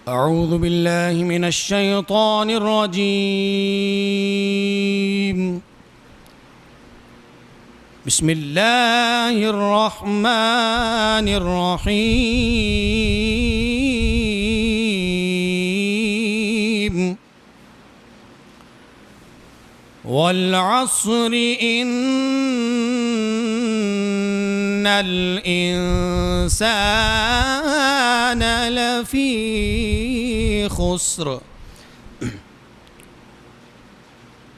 أعوذ بالله من الشيطان الرجيم. بسم الله الرحمن الرحيم. والعصر إن الإنسان لفي خسر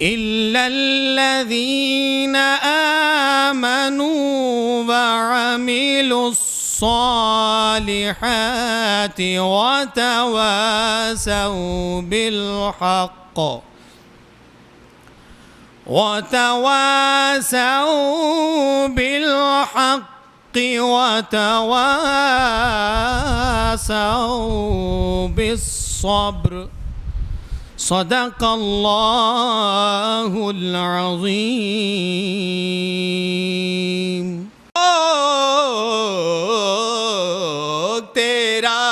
إلا الذين آمنوا وعملوا الصالحات وتواصوا بالحق وتواصوا بالصبر. صدق اللہ العظیم. تیرا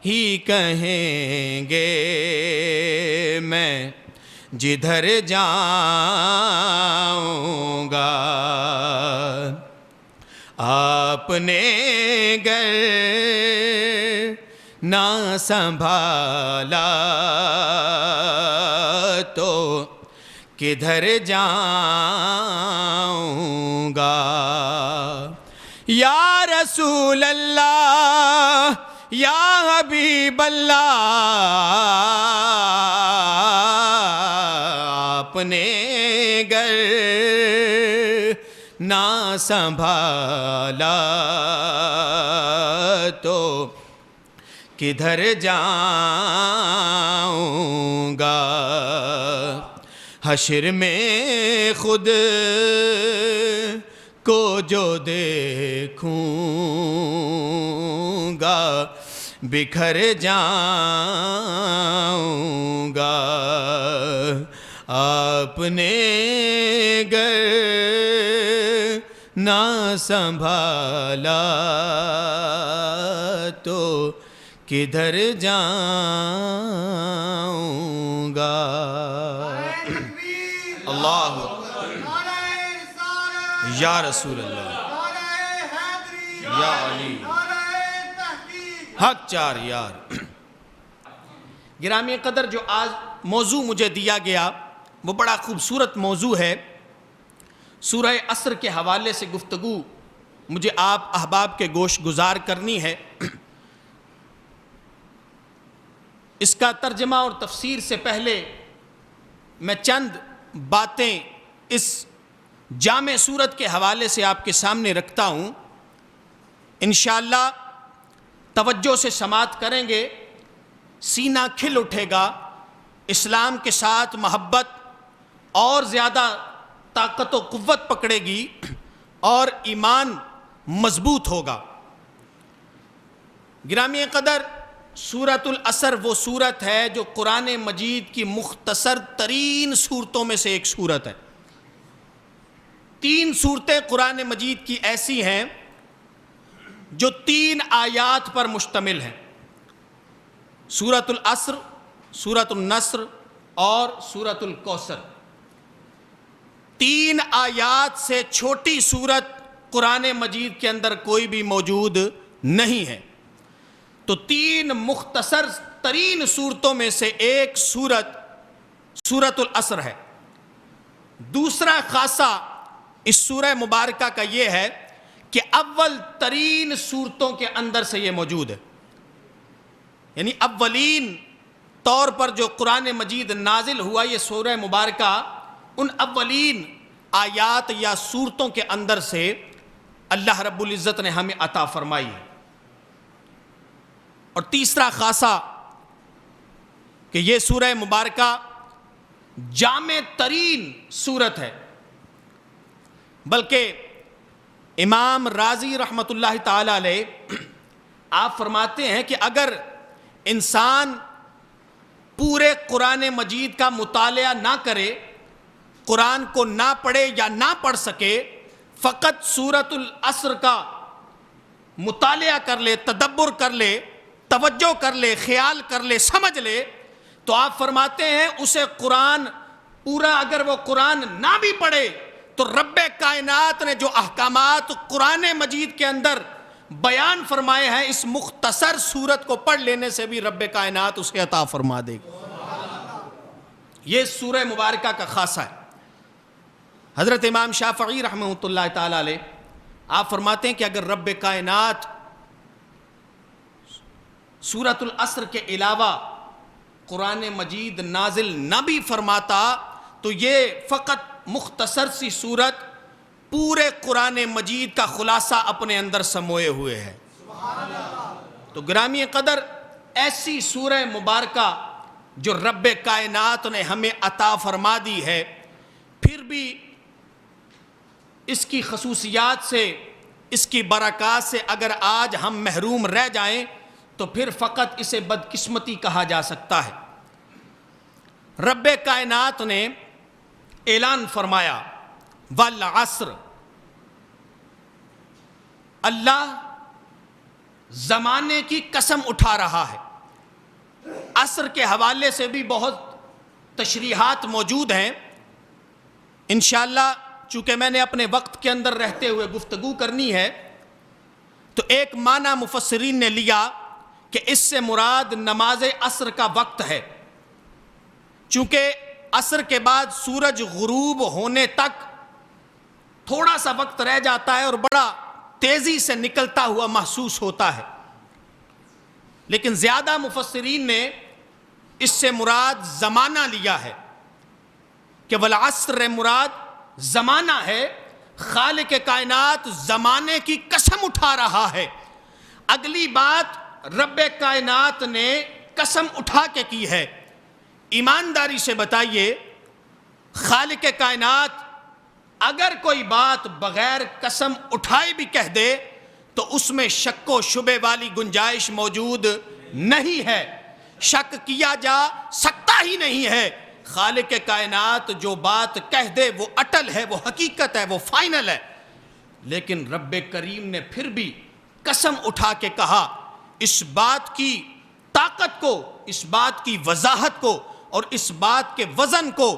ہی کہیں گے میں جدھر جاؤں گا. آپ نے گر نہ سنبھالا تو کدھر جاؤں گا. یا رسول اللہ یا حبیب اللہ آپ نے گر نہ سنبھالا تو کدھر جاؤں گا. حشر میں خود کو جو دیکھوں گا بکھر جاؤں گا. آپ نے گر نہ سنبھالا تو کدھر جاؤں گا. اللہ یا رسول اللہ یا علی حق چار یار. گرامی قدر، جو آج موضوع مجھے دیا گیا وہ بڑا خوبصورت موضوع ہے. سورہ عصر کے حوالے سے گفتگو مجھے آپ احباب کے گوش گزار کرنی ہے. اس کا ترجمہ اور تفسیر سے پہلے میں چند باتیں اس جامع سورت کے حوالے سے آپ کے سامنے رکھتا ہوں. انشاءاللہ توجہ سے سماعت کریں گے، سینہ کھل اٹھے گا، اسلام کے ساتھ محبت اور زیادہ طاقت و قوت پکڑے گی اور ایمان مضبوط ہوگا. گرامی قدر، سورۃ العصر وہ سورت ہے جو قرآن مجید کی مختصر ترین صورتوں میں سے ایک سورت ہے. 3 صورتیں قرآن مجید کی ایسی ہیں جو 3 آیات پر مشتمل ہیں. سورۃ العصر، سورۃ النصر اور سورۃ الکوثر. 3 آیات سے چھوٹی سورت قرآن مجید کے اندر کوئی بھی موجود نہیں ہے. تو 3 مختصر ترین صورتوں میں سے ایک سورت سورۃ العصر ہے. دوسرا خاصہ اس سورہ مبارکہ کا یہ ہے کہ اول ترین صورتوں کے اندر سے یہ موجود ہے. یعنی اولین طور پر جو قرآن مجید نازل ہوا یہ سورہ مبارکہ ان اولین آیات یا صورتوں کے اندر سے اللہ رب العزت نے ہمیں عطا فرمائی ہے. اور تیسرا خاصہ کہ یہ سورہ مبارکہ جامع ترین سورت ہے. بلکہ امام رازی رحمۃ اللہ تعالی علیہ آپ فرماتے ہیں کہ اگر انسان پورے قرآن مجید کا مطالعہ نہ کرے، قرآن کو نہ پڑھے یا نہ پڑھ سکے، فقط سورۃ العصر کا مطالعہ کر لے، تدبر کر لے، توجہ کر لے، خیال کر لے، سمجھ لے، تو آپ فرماتے ہیں اسے قرآن پورا اگر وہ قرآن نہ بھی پڑھے تو رب کائنات نے جو احکامات قرآن مجید کے اندر بیان فرمائے ہیں اس مختصر سورت کو پڑھ لینے سے بھی رب کائنات اسے عطا فرما دے گا۔ یہ سورہ مبارکہ کا خاصہ ہے۔ حضرت امام شافعی رحمۃ اللہ تعالی علیہ آپ فرماتے ہیں کہ اگر رب کائنات سورۃ العصر کے علاوہ قرآن مجید نازل نہ بھی فرماتا تو یہ فقط مختصر سی سورت پورے قرآن مجید کا خلاصہ اپنے اندر سموئے ہوئے ہے۔ تو گرامی قدر ایسی سورہ مبارکہ جو رب کائنات نے ہمیں عطا فرما دی ہے، پھر بھی اس کی خصوصیات سے، اس کی برکات سے اگر آج ہم محروم رہ جائیں تو پھر فقط اسے بدقسمتی کہا جا سکتا ہے۔ رب کائنات نے اعلان فرمایا والعصر، اللہ زمانے کی قسم اٹھا رہا ہے۔ عصر کے حوالے سے بھی بہت تشریحات موجود ہیں، انشاءاللہ چونکہ میں نے اپنے وقت کے اندر رہتے ہوئے گفتگو کرنی ہے تو ایک معنی مفسرین نے لیا کہ اس سے مراد نماز عصر کا وقت ہے، چونکہ عصر کے بعد سورج غروب ہونے تک تھوڑا سا وقت رہ جاتا ہے اور بڑا تیزی سے نکلتا ہوا محسوس ہوتا ہے، لیکن زیادہ مفسرین نے اس سے مراد زمانہ لیا ہے کہ والعصر مراد زمانہ ہے۔ خالق کائنات زمانے کی قسم اٹھا رہا ہے۔ اگلی بات رب کائنات نے قسم اٹھا کے کی ہے۔ ایمانداری سے بتائیے، خالق کائنات اگر کوئی بات بغیر قسم اٹھائے بھی کہہ دے تو اس میں شک و شبے والی گنجائش موجود نہیں ہے، شک کیا جا سکتا ہی نہیں ہے۔ خالق کائنات جو بات کہہ دے وہ اٹل ہے، وہ حقیقت ہے، وہ فائنل ہے، لیکن رب کریم نے پھر بھی قسم اٹھا کے کہا۔ اس بات کی طاقت کو، اس بات کی وضاحت کو اور اس بات کے وزن کو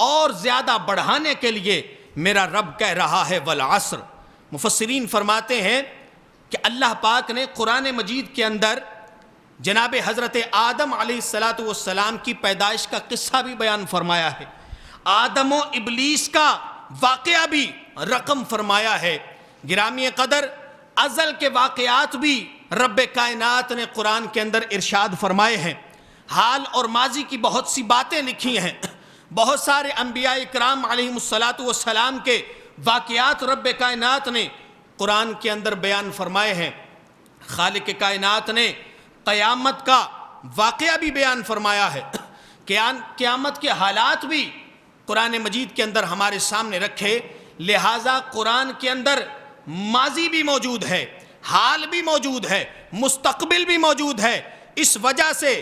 اور زیادہ بڑھانے کے لیے میرا رب کہہ رہا ہے والعصر۔ مفسرین فرماتے ہیں کہ اللہ پاک نے قرآن مجید کے اندر جناب حضرت آدم علیہ السلام کی پیدائش کا قصہ بھی بیان فرمایا ہے، آدم و ابلیس کا واقعہ بھی رقم فرمایا ہے۔ گرامی قدر ازل کے واقعات بھی رب کائنات نے قرآن کے اندر ارشاد فرمائے ہیں، حال اور ماضی کی بہت سی باتیں لکھی ہیں، بہت سارے انبیاء اکرام علیہم السلام کے واقعات رب کائنات نے قرآن کے اندر بیان فرمائے ہیں۔ خالق کائنات نے قیامت کا واقعہ بھی بیان فرمایا ہے، قیامت کے حالات بھی قرآن مجید کے اندر ہمارے سامنے رکھے، لہٰذا قرآن کے اندر ماضی بھی موجود ہے، حال بھی موجود ہے، مستقبل بھی موجود ہے۔ اس وجہ سے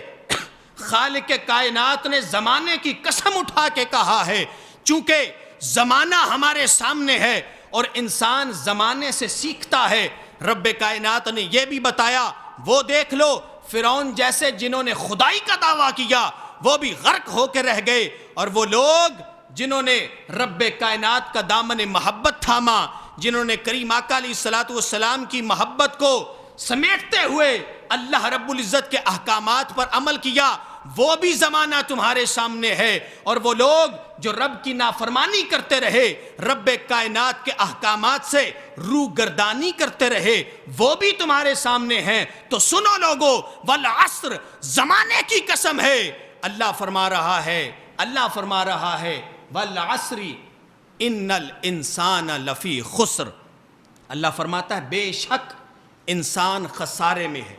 خالق کائنات نے زمانے کی قسم اٹھا کے کہا ہے، چونکہ زمانہ ہمارے سامنے ہے اور انسان زمانے سے سیکھتا ہے۔ رب کائنات نے یہ بھی بتایا، وہ دیکھ لو فرعون جیسے جنہوں نے خدائی کا دعویٰ کیا وہ بھی غرق ہو کے رہ گئے، اور وہ لوگ جنہوں نے رب کائنات کا دامن محبت تھاما، جنہوں نے کریم آقا علیہ السلام کی محبت کو سمیٹتے ہوئے اللہ رب العزت کے احکامات پر عمل کیا، وہ بھی زمانہ تمہارے سامنے ہے۔ اور وہ لوگ جو رب کی نافرمانی کرتے رہے، رب کائنات کے احکامات سے روگردانی کرتے رہے، وہ بھی تمہارے سامنے ہیں۔ تو سنو لوگو، والعصر زمانے کی قسم ہے۔ اللہ فرما رہا ہے والعصر ان الانسان لفی خسر۔ اللہ فرماتا ہے بے شک انسان خسارے میں ہے۔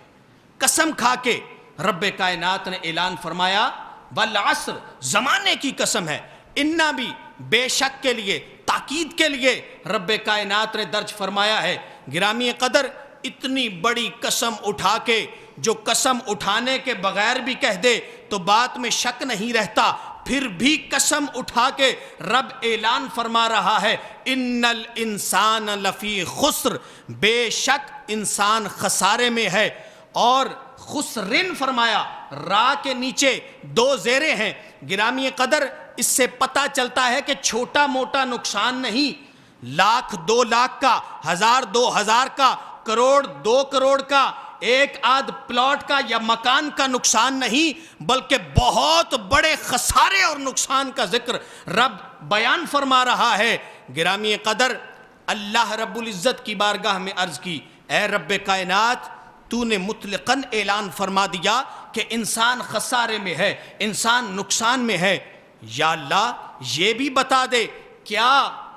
قسم کھا کے رب کائنات نے اعلان فرمایا والعصر، زمانے کی قسم ہے۔ انا بھی بے شک کے لیے، تاکید کے لیے رب کائنات نے درج فرمایا ہے۔ گرامی قدر اتنی بڑی قسم اٹھا کے جو قسم اٹھانے کے بغیر بھی کہہ دے تو بات میں شک نہیں رہتا، پھر بھی قسم اٹھا کے رب اعلان فرما رہا ہے ان الانسان لفی خسر، بے شک انسان خسارے میں ہے۔ اور خسرن فرمایا، را کے نیچے دو زیریں ہیں۔ گرامی قدر اس سے پتہ چلتا ہے کہ چھوٹا موٹا نقصان نہیں، لاکھ 2 لاکھ کا، 1000 2000 کا، کروڑ 2 کروڑ کا، ایک آدھ پلاٹ کا یا مکان کا نقصان نہیں، بلکہ بہت بڑے خسارے اور نقصان کا ذکر رب بیان فرما رہا ہے۔ گرامی قدر اللہ رب العزت کی بارگاہ میں عرض کی، اے رب کائنات، تو نے مطلقاً اعلان فرما دیا کہ انسان خسارے میں ہے، انسان نقصان میں ہے، یا اللہ یہ بھی بتا دے کیا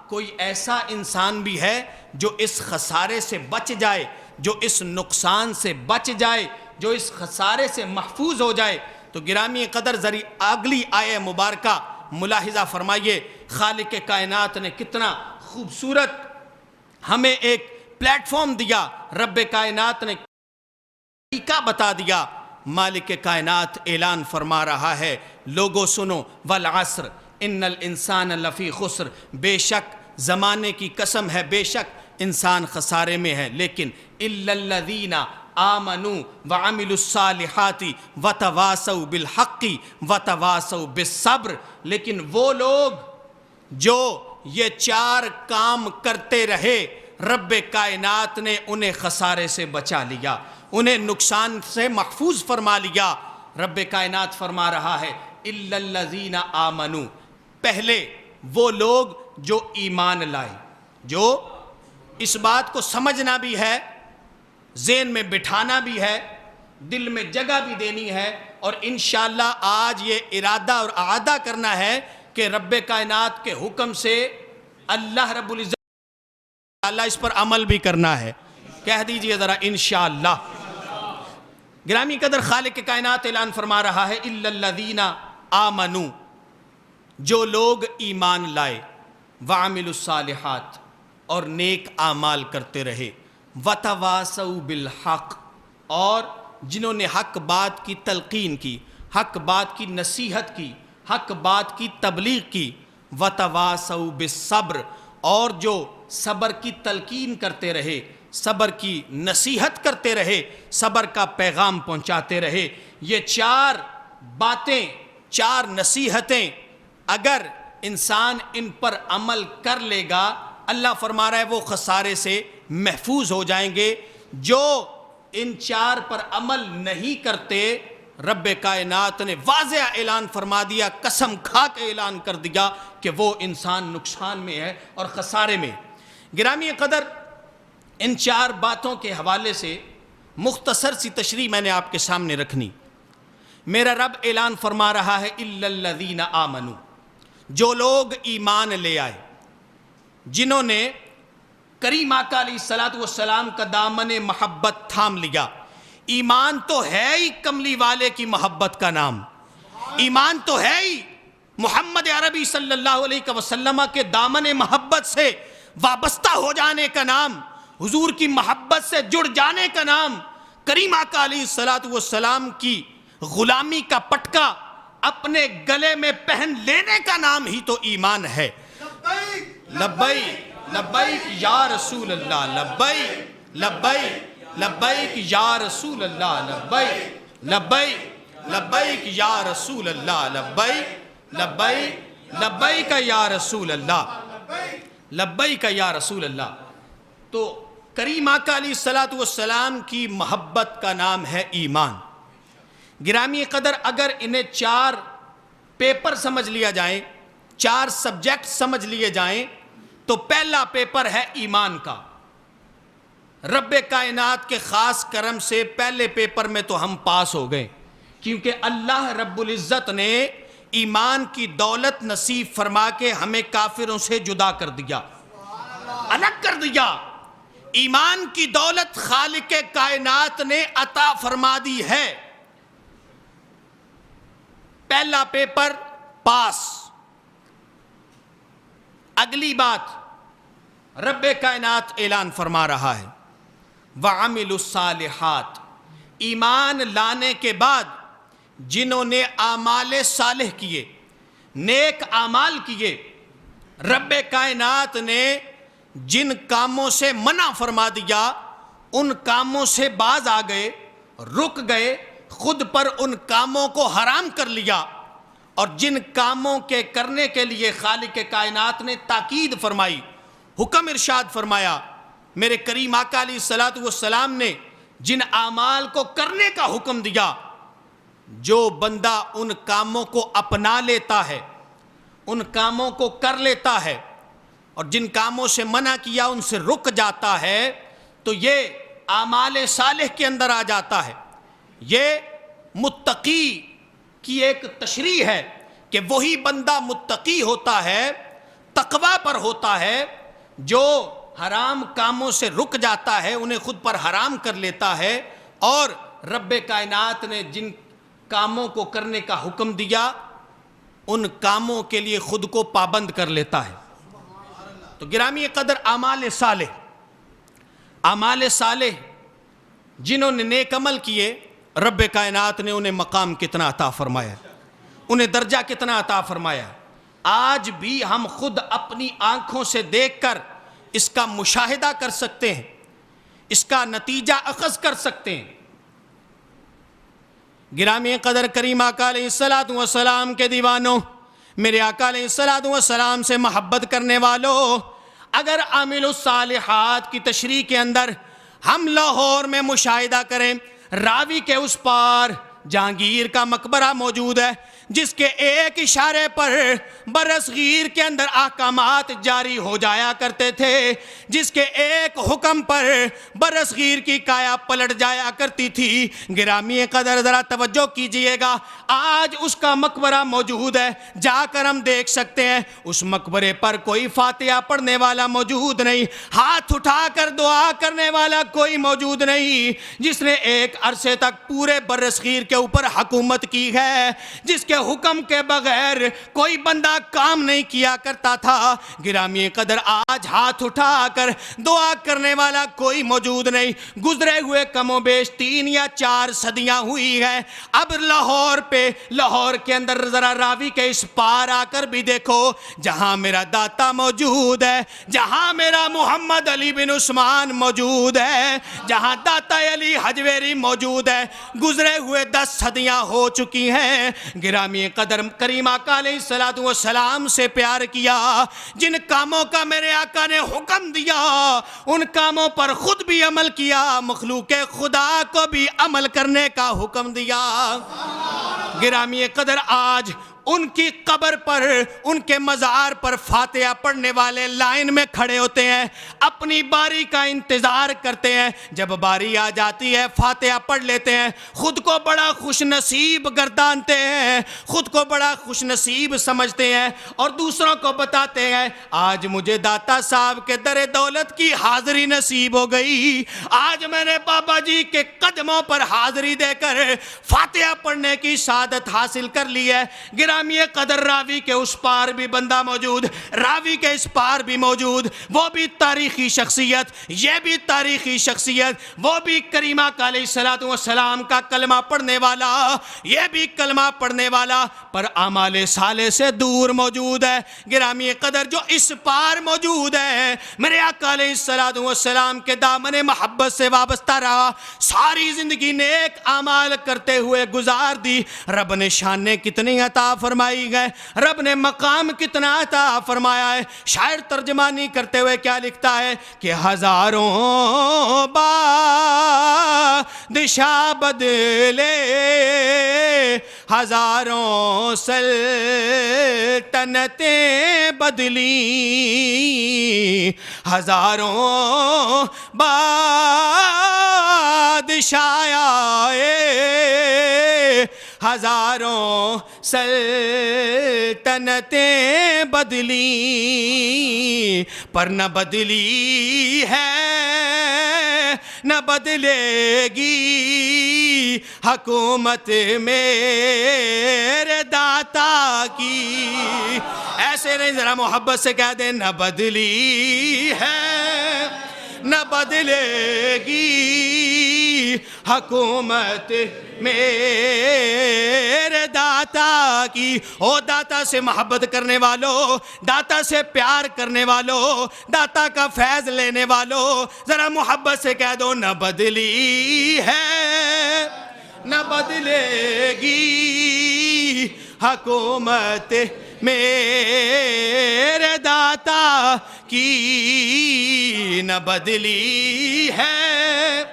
کوئی ایسا انسان بھی ہے جو اس خسارے سے بچ جائے، جو اس نقصان سے بچ جائے، جو اس خسارے سے محفوظ ہو جائے؟ تو گرامی قدر ذری اگلی آیہ مبارکہ ملاحظہ فرمائیے، خالق کائنات نے کتنا خوبصورت ہمیں ایک پلیٹ فارم دیا، رب کائنات نے طریقہ بتا دیا۔ مالک کائنات اعلان فرما رہا ہے، لوگو سنو، والعصر ان الانسان لفی خسر، بے شک زمانے کی قسم ہے، بے شک انسان خسارے میں ہے، لیکن الا الذین آمنوا وعملوا الصالحات وتواصوا بالحق وتواصوا بالصبر، لیکن وہ لوگ جو یہ 4 کام کرتے رہے، رب کائنات نے انہیں خسارے سے بچا لیا، انہیں نقصان سے محفوظ فرما لیا۔ رب کائنات فرما رہا ہے الا الذین آمنوا، پہلے وہ لوگ جو ایمان لائے، جو اس بات کو سمجھنا بھی ہے، ذہن میں بٹھانا بھی ہے، دل میں جگہ بھی دینی ہے، اور انشاءاللہ آج یہ ارادہ اور اعادہ کرنا ہے کہ رب کائنات کے حکم سے اللہ رب العزت اللہ اس پر عمل بھی کرنا ہے۔ کہہ دیجئے ذرا انشاءاللہ۔ گرامی قدر خالق کائنات اعلان فرما رہا ہے الا الذین آمنوا، جو لوگ ایمان لائے، وعملوا الصالحات، اور نیک اعمال کرتے رہے، وتواصوا بالحق، اور جنہوں نے حق بات کی تلقین کی، حق بات کی نصیحت کی، حق بات کی تبلیغ کی، وتواصوا بالصبر، اور جو صبر کی تلقین کرتے رہے، صبر کی نصیحت کرتے رہے، صبر کا پیغام پہنچاتے رہے۔ یہ 4 باتیں، 4 نصیحتیں اگر انسان ان پر عمل کر لے گا، اللہ فرما رہا ہے وہ خسارے سے محفوظ ہو جائیں گے۔ جو ان 4 پر عمل نہیں کرتے، رب کائنات نے واضح اعلان فرما دیا، قسم کھا کے اعلان کر دیا کہ وہ انسان نقصان میں ہے اور خسارے میں۔ گرامی قدر ان 4 باتوں کے حوالے سے مختصر سی تشریح میں نے آپ کے سامنے رکھنی۔ میرا رب اعلان فرما رہا ہے الا الذین آمنوا، جو لوگ ایمان لے آئے، جنہوں نے کریم آقا علیہ الصلوۃ والسلام کا دامن محبت تھام لیا۔ ایمان تو ہے ہی کملی والے کی محبت کا نام، ایمان تو ہے ہی محمد عربی صلی اللہ علیہ وسلم کے دامن محبت سے وابستہ ہو جانے کا نام، حضور کی محبت سے جڑ جانے کا نام، کریم آقا علیہ الصلوۃ والسلام کی غلامی کا پٹکا اپنے گلے میں پہن لینے کا نام ہی تو ایمان ہے۔ لبیک لبیک یا رسول اللہ، لبیک لبیک لبیک یا رسول اللہ، لبیک لبیک لبیک یا رسول اللہ، لبیک لبیک لبیک یا رسول اللہ، لبیک یا رسول اللہ۔ تو کریم آقا علیہ الصلوۃ والسلام کی محبت کا نام ہے ایمان۔ گرامی قدر اگر انہیں 4 پیپر سمجھ لیا جائیں، 4 سبجیکٹ سمجھ لیے جائیں، تو پہلا پیپر ہے ایمان کا۔ رب کائنات کے خاص کرم سے پہلے پیپر میں تو ہم پاس ہو گئے، کیونکہ اللہ رب العزت نے ایمان کی دولت نصیب فرما کے ہمیں کافروں سے جدا کر دیا، الگ کر دیا۔ ایمان کی دولت خالق کائنات نے عطا فرما دی ہے۔ پہلا پیپر پاس۔ اگلی بات رب کائنات اعلان فرما رہا ہے وَعَمِلُوا الصَّالِحَاتِ، ایمان لانے کے بعد جنہوں نے اعمال صالح کیے، نیک اعمال کیے، رب کائنات نے جن کاموں سے منع فرما دیا ان کاموں سے باز آ گئے، رک گئے، خود پر ان کاموں کو حرام کر لیا، اور جن کاموں کے کرنے کے لیے خالق کائنات نے تاکید فرمائی، حکم ارشاد فرمایا، میرے کریم آقا علیہ الصلوۃ والسلام نے جن اعمال کو کرنے کا حکم دیا، جو بندہ ان کاموں کو اپنا لیتا ہے، ان کاموں کو کر لیتا ہے، اور جن کاموں سے منع کیا ان سے رک جاتا ہے، تو یہ اعمال صالح کے اندر آ جاتا ہے۔ یہ متقی کی ایک تشریح ہے کہ وہی بندہ متقی ہوتا ہے، تقوی پر ہوتا ہے، جو حرام کاموں سے رک جاتا ہے، انہیں خود پر حرام کر لیتا ہے، اور رب کائنات نے جن کاموں کو کرنے کا حکم دیا ان کاموں کے لیے خود کو پابند کر لیتا ہے۔ تو گرامی قدر، اعمال صالح جنہوں نے نیک عمل کیے، رب کائنات نے انہیں مقام کتنا عطا فرمایا، انہیں درجہ کتنا عطا فرمایا۔ آج بھی ہم خود اپنی آنکھوں سے دیکھ کر اس کا مشاہدہ کر سکتے ہیں، اس کا نتیجہ اخذ کر سکتے ہیں۔ گرامی قدر، کریم آقا علیہ الصلوۃ والسلام کے دیوانوں، میرے آقا علیہ الصلوۃ والسلام سے محبت کرنے والوں، اگر عامل الصالحات کی تشریح کے اندر ہم لاہور میں مشاہدہ کریں، راوی کے اس پار جہانگیر کا مقبرہ موجود ہے، جس کے ایک اشارے پر برصغیر کے اندر احکامات جاری ہو جایا کرتے تھے، جس کے ایک حکم پر برصغیر کی کایا پلٹ جایا کرتی تھی۔ گرامی قدر، ذرا توجہ کیجئے گا، آج اس کا مقبرہ موجود ہے، جا کر ہم دیکھ سکتے ہیں، اس مقبرے پر کوئی فاتحہ پڑھنے والا موجود نہیں، ہاتھ اٹھا کر دعا کرنے والا کوئی موجود نہیں، جس نے ایک عرصے تک پورے برصغیر کے اوپر حکومت کی ہے، جس کے حکم کے بغیر کوئی بندہ کام نہیں کیا کرتا تھا۔ گرامی قدر، آج ہاتھ اٹھا کر دعا کرنے والا کوئی موجود نہیں۔ گزرے ہوئے کم و بیش 3 یا 4 صدیاں ہوئی ہیں۔ اب لاہور کے اندر ذرا راوی کے اس پار آ کر بھی دیکھو، جہاں میرا داتا موجود ہے، جہاں میرا محمد علی بن عثمان موجود ہے، جہاں داتا علی حجویری موجود ہے، گزرے ہوئے 10 صدیاں ہو چکی ہیں۔ گرامی قدر، کریم آقا علیہ الصلوۃ والسلام سے پیار کیا، جن کاموں کا میرے آقا نے حکم دیا ان کاموں پر خود بھی عمل کیا، مخلوق خدا کو بھی عمل کرنے کا حکم دیا۔ گرامی قدر، آج ان کی قبر پر، ان کے مزار پر فاتحہ پڑھنے والے لائن میں کھڑے ہوتے ہیں، اپنی باری کا انتظار کرتے ہیں، جب باری آ جاتی ہے فاتحہ پڑھ لیتے ہیں، خود کو بڑا خوش نصیب گردانتے ہیں، خود کو بڑا خوش نصیب سمجھتے ہیں، اور دوسروں کو بتاتے ہیں، آج مجھے داتا صاحب کے در دولت کی حاضری نصیب ہو گئی، آج میں نے بابا جی کے قدموں پر حاضری دے کر فاتحہ پڑھنے کی سعادت حاصل کر لی ہے۔ گرامی قدر، راوی کے اس پار بھی بندہ موجود، راوی کے اس پار بھی موجود، وہ بھی تاریخی شخصیت، یہ بھی تاریخی شخصیت، وہ بھی کریم آقا علیہ الصلوۃ والسلام کا کلمہ پڑھنے والا، یہ بھی کلمہ پڑھنے والا، پر اعمال صالح سے دور موجود ہے۔ گرامی قدر، جو اس پار موجود ہے، میرے آقا علیہ الصلوۃ والسلام کے دامن محبت سے وابستہ رہا، ساری زندگی نیک اعمال کرتے ہوئے گزار دی، رب نے شانیں کتنی عطا فرمائی گئے، رب نے مقام کتنا عطا فرمایا ہے۔ شاعر ترجمانی کرتے ہوئے کیا لکھتا ہے کہ ہزاروں بادشاہ بدلے، ہزاروں سلطنتیں بدلی، ہزاروں بادشاہ آئے، ہزاروں سلطنتیں بدلی، پر نہ بدلی ہے نہ بدلے گی حکومت میرے داتا کی۔ ایسے نہیں، ذرا محبت سے کہہ دیں، نہ بدلی ہے نہ بدلے گی حکومت میرے داتا کی۔ او داتا سے محبت کرنے والو، داتا سے پیار کرنے والو، داتا کا فیض لینے والو، ذرا محبت سے کہہ دو، نہ بدلی ہے بدلے گی حکومت میرے داتا کی، نہ بدلی ہے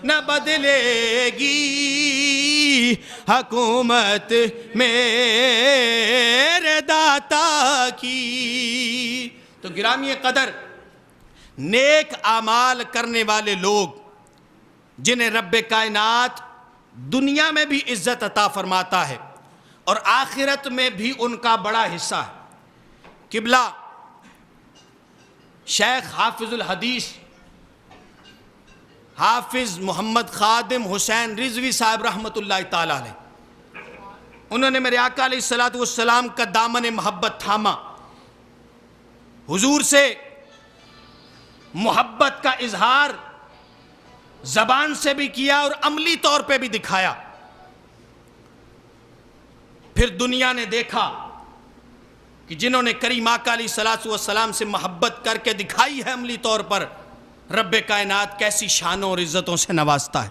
نہ بدلے گی حکومت میرے داتا کی۔ تو گرامی قدر، نیک اعمال کرنے والے لوگ جنہیں رب کائنات دنیا میں بھی عزت عطا فرماتا ہے اور آخرت میں بھی ان کا بڑا حصہ ہے۔ قبلہ شیخ حافظ الحدیث حافظ محمد خادم حسین رضوی صاحب رحمۃ اللہ تعالی علیہ، انہوں نے میرے آقا علیہ الصلوۃ والسلام کا دامن محبت تھاما، حضور سے محبت کا اظہار زبان سے بھی کیا اور عملی طور پہ بھی دکھایا۔ پھر دنیا نے دیکھا کہ جنہوں نے کریم آقا علیہ الصلوۃ والسلام سے محبت کر کے دکھائی ہے عملی طور پر، رب کائنات کیسی شانوں اور عزتوں سے نوازتا ہے۔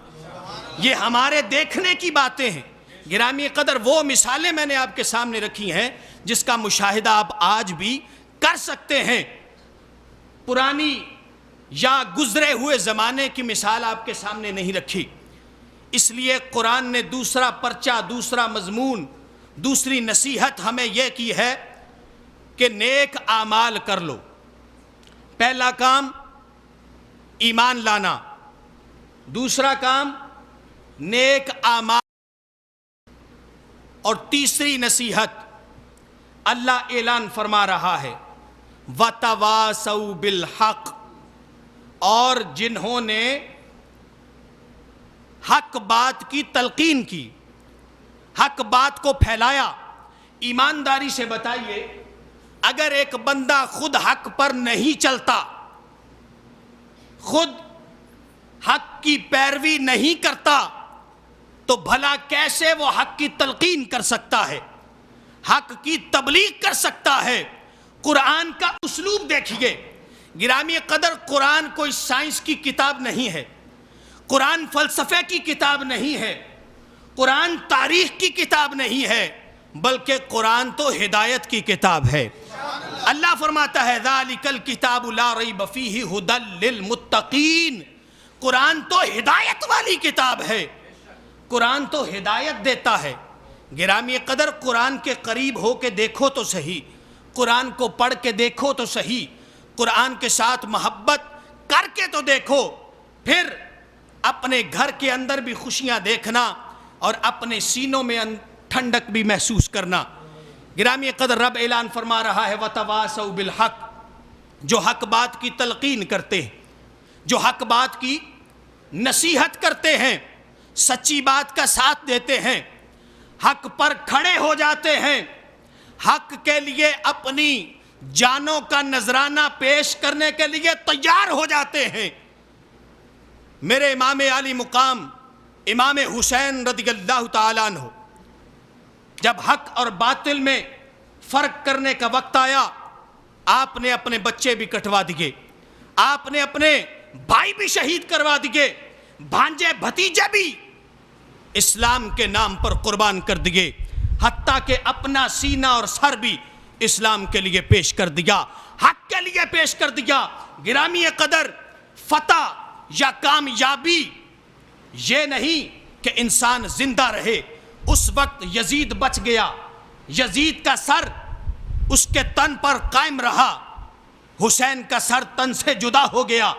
یہ ہمارے دیکھنے کی باتیں ہیں۔ گرامی قدر، وہ مثالیں میں نے آپ کے سامنے رکھی ہیں جس کا مشاہدہ آپ آج بھی کر سکتے ہیں۔ پرانی یا گزرے ہوئے زمانے کی مثال آپ کے سامنے نہیں رکھی۔ اس لیے قرآن نے دوسرا پرچہ، دوسرا مضمون، دوسری نصیحت ہمیں یہ کی ہے کہ نیک اعمال کر لو۔ پہلا کام ایمان لانا، دوسرا کام نیک اعمال، اور تیسری نصیحت اللہ اعلان فرما رہا ہے وَتَوَاسَوْا بِالْحَقِّ، اور جنہوں نے حق بات کی تلقین کی، حق بات کو پھیلایا۔ ایمانداری سے بتائیے، اگر ایک بندہ خود حق پر نہیں چلتا، خود حق کی پیروی نہیں کرتا، تو بھلا کیسے وہ حق کی تلقین کر سکتا ہے، حق کی تبلیغ کر سکتا ہے؟ قرآن کا اسلوب دیکھیے۔ گرامی قدر، قرآن کوئی سائنس کی کتاب نہیں ہے، قرآن فلسفے کی کتاب نہیں ہے، قرآن تاریخ کی کتاب نہیں ہے، بلکہ قرآن تو ہدایت کی کتاب ہے۔ اللہ فرماتا ہے ذَلِكَ الْكِتَابُ لَا رَيْبَ فِيهِ هُدًى لِّلْمُتَّقِينَ، قرآن تو ہدایت والی کتاب ہے، قرآن تو ہدایت دیتا ہے۔ گرامی قدر، قرآن کے قریب ہو کے دیکھو تو صحیح، قرآن کو پڑھ کے دیکھو تو صحیح، قرآن کے ساتھ محبت کر کے تو دیکھو، پھر اپنے گھر کے اندر بھی خوشیاں دیکھنا اور اپنے سینوں میں ٹھنڈک بھی محسوس کرنا۔ گرامی قدر، رب اعلان فرما رہا ہے وَتَوَاسَوْا بِالْحَقِّ، جو حق بات کی تلقین کرتے ہیں، جو حق بات کی نصیحت کرتے ہیں، سچی بات کا ساتھ دیتے ہیں، حق پر کھڑے ہو جاتے ہیں، حق کے لیے اپنی جانوں کا نذرانہ پیش کرنے کے لیے تیار ہو جاتے ہیں۔ میرے امام عالی مقام امام حسین رضی اللہ تعالیٰ عنہ، جب حق اور باطل میں فرق کرنے کا وقت آیا، آپ نے اپنے بچے بھی کٹوا دیے، آپ نے اپنے بھائی بھی شہید کروا دیے، بھانجے بھتیجے بھی اسلام کے نام پر قربان کر دیے، حتیٰ کہ اپنا سینہ اور سر بھی اسلام کے لیے پیش کر دیا، حق کے لیے پیش کر دیا۔ گرامی قدر، فتح یا کامیابی یہ نہیں کہ انسان زندہ رہے۔ اس وقت یزید بچ گیا، یزید کا سر اس کے تن پر قائم رہا، حسین کا سر تن سے جدا ہو گیا،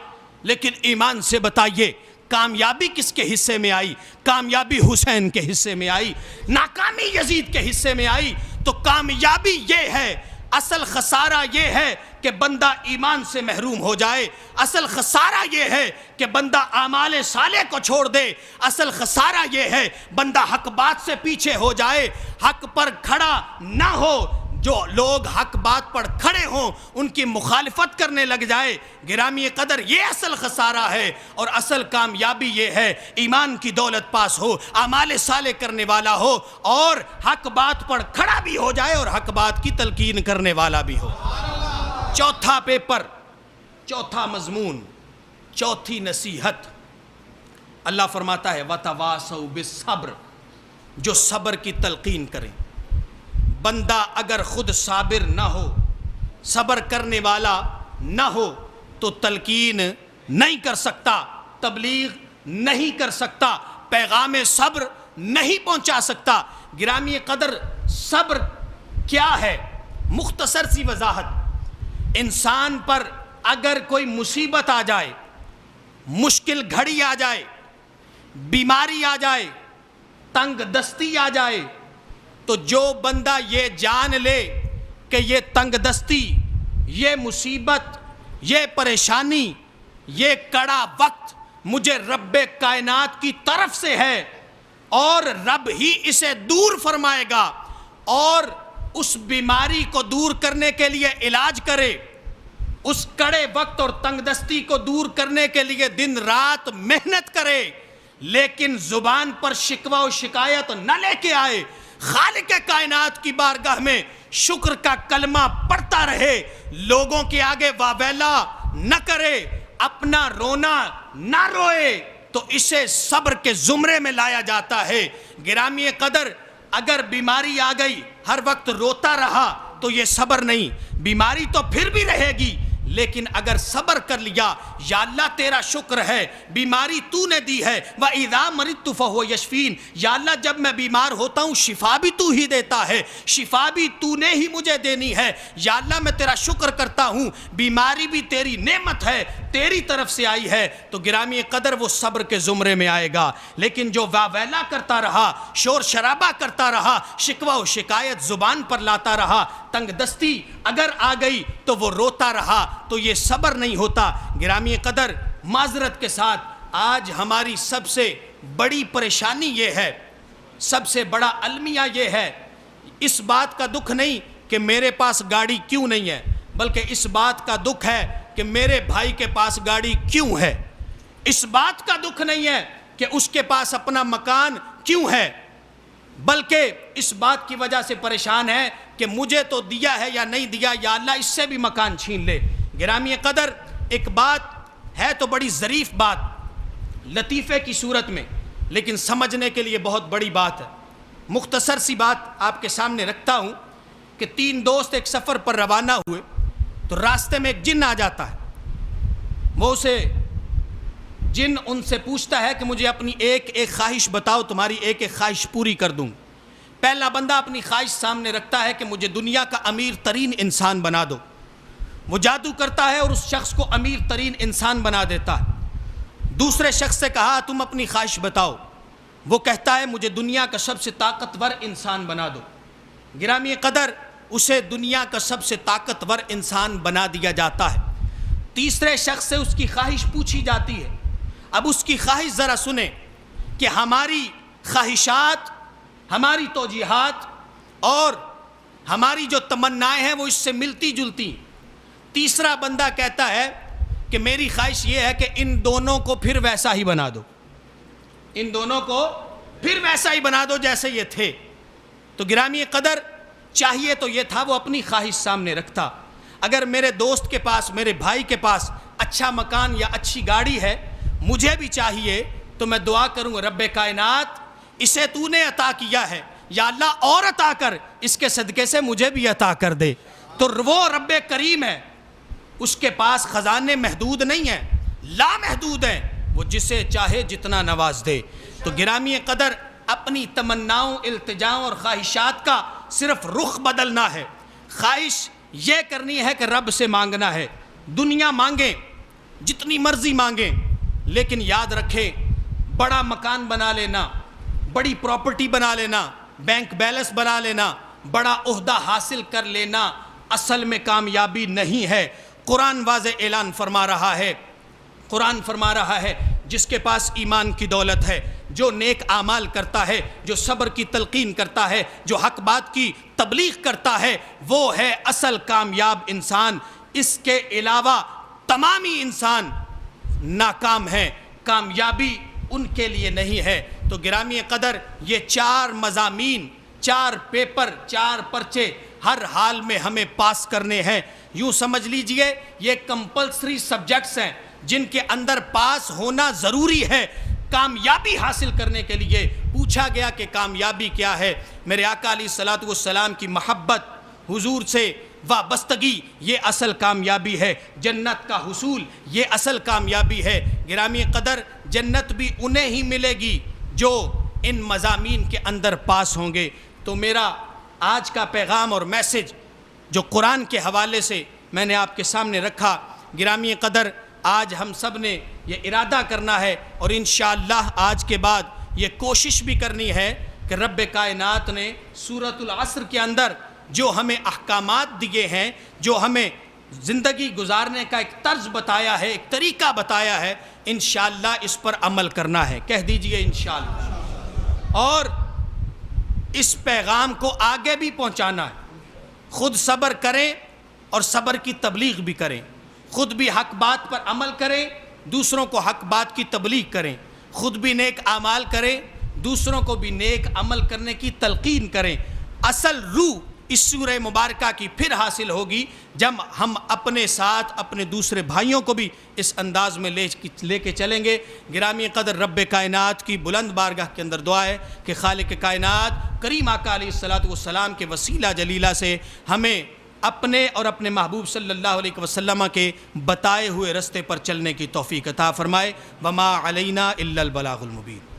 لیکن ایمان سے بتائیے کامیابی کس کے حصے میں آئی؟ کامیابی حسین کے حصے میں آئی، ناکامی یزید کے حصے میں آئی۔ تو کامیابی یہ ہے، اصل خسارہ یہ ہے کہ بندہ ایمان سے محروم ہو جائے، اصل خسارہ یہ ہے کہ بندہ اعمال صالح کو چھوڑ دے، اصل خسارہ یہ ہے بندہ حق بات سے پیچھے ہو جائے، حق پر کھڑا نہ ہو، جو لوگ حق بات پر کھڑے ہوں ان کی مخالفت کرنے لگ جائے۔ گرامی قدر، یہ اصل خسارہ ہے، اور اصل کامیابی یہ ہے ایمان کی دولت پاس ہو، اعمال صالح کرنے والا ہو، اور حق بات پر کھڑا بھی ہو جائے اور حق بات کی تلقین کرنے والا بھی ہو۔ چوتھا پیپر، چوتھا مضمون، چوتھی نصیحت، اللہ فرماتا ہے وَتَوَاسَوْا بِالصَّبْرِ، جو صبر کی تلقین کریں۔ بندہ اگر خود صابر نہ ہو، صبر کرنے والا نہ ہو تو تلقین نہیں کر سکتا، تبلیغ نہیں کر سکتا، پیغام صبر نہیں پہنچا سکتا۔ گرامی قدر، صبر کیا ہے؟ مختصر سی وضاحت۔ انسان پر اگر کوئی مصیبت آ جائے، مشکل گھڑی آ جائے، بیماری آ جائے، تنگ دستی آ جائے، تو جو بندہ یہ جان لے کہ یہ تنگ دستی، یہ مصیبت، یہ پریشانی، یہ کڑا وقت مجھے رب کائنات کی طرف سے ہے اور رب ہی اسے دور فرمائے گا، اور اس بیماری کو دور کرنے کے لیے علاج کرے، اس کڑے وقت اور تنگ دستی کو دور کرنے کے لیے دن رات محنت کرے، لیکن زبان پر شکوہ و شکایت نہ لے کے آئے، خالق کائنات کی بارگاہ میں شکر کا کلمہ پڑھتا رہے، لوگوں کے آگے واویلا نہ کرے، اپنا رونا نہ روئے، تو اسے صبر کے زمرے میں لایا جاتا ہے۔ گرامی قدر، اگر بیماری آ گئی ہر وقت روتا رہا تو یہ صبر نہیں، بیماری تو پھر بھی رہے گی، لیکن اگر صبر کر لیا، یا اللہ تیرا شکر ہے بیماری تو نے دی ہے، وَإِذَا مَرِضْتُ فَهُوَ يَشْفِينِ، یا اللہ جب میں بیمار ہوتا ہوں شفا بھی تو ہی دیتا ہے، شفا بھی تو نے ہی مجھے دینی ہے، یا اللہ میں تیرا شکر کرتا ہوں، بیماری بھی تیری نعمت ہے، تیری طرف سے آئی ہے، تو گرامی قدر وہ صبر کے زمرے میں آئے گا۔ لیکن جو واویلا کرتا رہا، شور شرابہ کرتا رہا، شکوہ و شکایت زبان پر لاتا رہا، تنگ دستی اگر آ گئی تو وہ روتا رہا، تو یہ صبر نہیں ہوتا۔ گرامی قدر، معذرت کے ساتھ آج ہماری سب سے بڑی پریشانی یہ ہے، سب سے بڑا المیہ یہ ہے، اس بات کا دکھ نہیں کہ میرے پاس گاڑی کیوں نہیں ہے، بلکہ اس بات کا دکھ ہے کہ میرے بھائی کے پاس گاڑی کیوں ہے، اس بات کا دکھ نہیں ہے کہ اس کے پاس اپنا مکان کیوں ہے، بلکہ اس بات کی وجہ سے پریشان ہے کہ مجھے تو دیا ہے یا نہیں دیا، یا اللہ اس سے بھی مکان چھین لے۔ گرامی قدر، ایک بات ہے تو بڑی ظریف بات، لطیفے کی صورت میں، لیکن سمجھنے کے لیے بہت بڑی بات ہے۔ مختصر سی بات آپ کے سامنے رکھتا ہوں کہ 3 دوست ایک سفر پر روانہ ہوئے تو راستے میں ایک جن آ جاتا ہے، وہ اسے جن ان سے پوچھتا ہے کہ مجھے اپنی ایک ایک خواہش بتاؤ، تمہاری ایک ایک خواہش پوری کر دوں۔ پہلا بندہ اپنی خواہش سامنے رکھتا ہے کہ مجھے دنیا کا امیر ترین انسان بنا دو، وہ جادو کرتا ہے اور اس شخص کو امیر ترین انسان بنا دیتا ہے۔ دوسرے شخص سے کہا تم اپنی خواہش بتاؤ، وہ کہتا ہے مجھے دنیا کا سب سے طاقتور انسان بنا دو۔ گرامی قدر، اسے دنیا کا سب سے طاقتور انسان بنا دیا جاتا ہے۔ تیسرے شخص سے اس کی خواہش پوچھی جاتی ہے، اب اس کی خواہش ذرا سنیں کہ ہماری خواہشات، ہماری توجیہات اور ہماری جو تمنائیں ہیں وہ اس سے ملتی جلتی۔ تیسرا بندہ کہتا ہے کہ میری خواہش یہ ہے کہ ان دونوں کو پھر ویسا ہی بنا دو، ان دونوں کو پھر ویسا ہی بنا دو جیسے یہ تھے۔ تو گرامی قدر، چاہیے تو یہ تھا وہ اپنی خواہش سامنے رکھتا، اگر میرے دوست کے پاس، میرے بھائی کے پاس اچھا مکان یا اچھی گاڑی ہے، مجھے بھی چاہیے تو میں دعا کروں رب کائنات اسے تو نے عطا کیا ہے، یا اللہ اور عطا کر، اس کے صدقے سے مجھے بھی عطا کر دے۔ تو وہ رب کریم ہے، اس کے پاس خزانے محدود نہیں ہیں، لامحدود ہیں، وہ جسے چاہے جتنا نواز دے۔ تو گرامی قدر، اپنی تمناؤں، التجاؤں اور خواہشات کا صرف رخ بدلنا ہے۔ خواہش یہ کرنی ہے کہ رب سے مانگنا ہے، دنیا مانگیں، جتنی مرضی مانگیں، لیکن یاد رکھیں بڑا مکان بنا لینا، بڑی پراپرٹی بنا لینا، بینک بیلنس بنا لینا، بڑا عہدہ حاصل کر لینا اصل میں کامیابی نہیں ہے۔ قرآن واضح اعلان فرما رہا ہے، قرآن فرما رہا ہے جس کے پاس ایمان کی دولت ہے، جو نیک اعمال کرتا ہے، جو صبر کی تلقین کرتا ہے، جو حق بات کی تبلیغ کرتا ہے، وہ ہے اصل کامیاب انسان۔ اس کے علاوہ تمامی انسان ناکام ہیں، کامیابی ان کے لیے نہیں ہے۔ تو گرامی قدر، یہ 4 مضامین، 4 پیپر، 4 پرچے ہر حال میں ہمیں پاس کرنے ہیں۔ یوں سمجھ لیجئے یہ کمپلسری سبجیکٹس ہیں جن کے اندر پاس ہونا ضروری ہے، کامیابی حاصل کرنے کے لیے پوچھا گیا کہ کامیابی کیا ہے؟ میرے آقا علیہ الصلوۃ والسلام کی محبت، حضور سے وابستگی، یہ اصل کامیابی ہے۔ جنت کا حصول یہ اصل کامیابی ہے۔ گرامی قدر، جنت بھی انہیں ہی ملے گی جو ان مضامین کے اندر پاس ہوں گے۔ تو میرا آج کا پیغام اور میسج جو قرآن کے حوالے سے میں نے آپ کے سامنے رکھا، گرامی قدر، آج ہم سب نے یہ ارادہ کرنا ہے اور انشاءاللہ آج کے بعد یہ کوشش بھی کرنی ہے کہ رب کائنات نے سورۃ العصر کے اندر جو ہمیں احکامات دیے ہیں، جو ہمیں زندگی گزارنے کا ایک طرز بتایا ہے، ایک طریقہ بتایا ہے، انشاءاللہ اس پر عمل کرنا ہے۔ کہہ دیجئے انشاءاللہ۔ اور اس پیغام کو آگے بھی پہنچانا ہے۔ خود صبر کریں اور صبر کی تبلیغ بھی کریں، خود بھی حق بات پر عمل کریں، دوسروں کو حق بات کی تبلیغ کریں، خود بھی نیک اعمال کریں، دوسروں کو بھی نیک عمل کرنے کی تلقین کریں۔ اصل روح اس سورہ مبارکہ کی پھر حاصل ہوگی جب ہم اپنے ساتھ اپنے دوسرے بھائیوں کو بھی اس انداز میں لے کے چلیں گے۔ گرامی قدر، رب کائنات کی بلند بارگاہ کے اندر دعا ہے کہ خالق کائنات کریم آقا علیہ الصلوۃ والسلام کے وسیلہ جلیلہ سے ہمیں اپنے اور اپنے محبوب صلی اللہ علیہ وسلم کے بتائے ہوئے رستے پر چلنے کی توفیق عطا فرمائے۔ وما علینا الا البلاغ المبین۔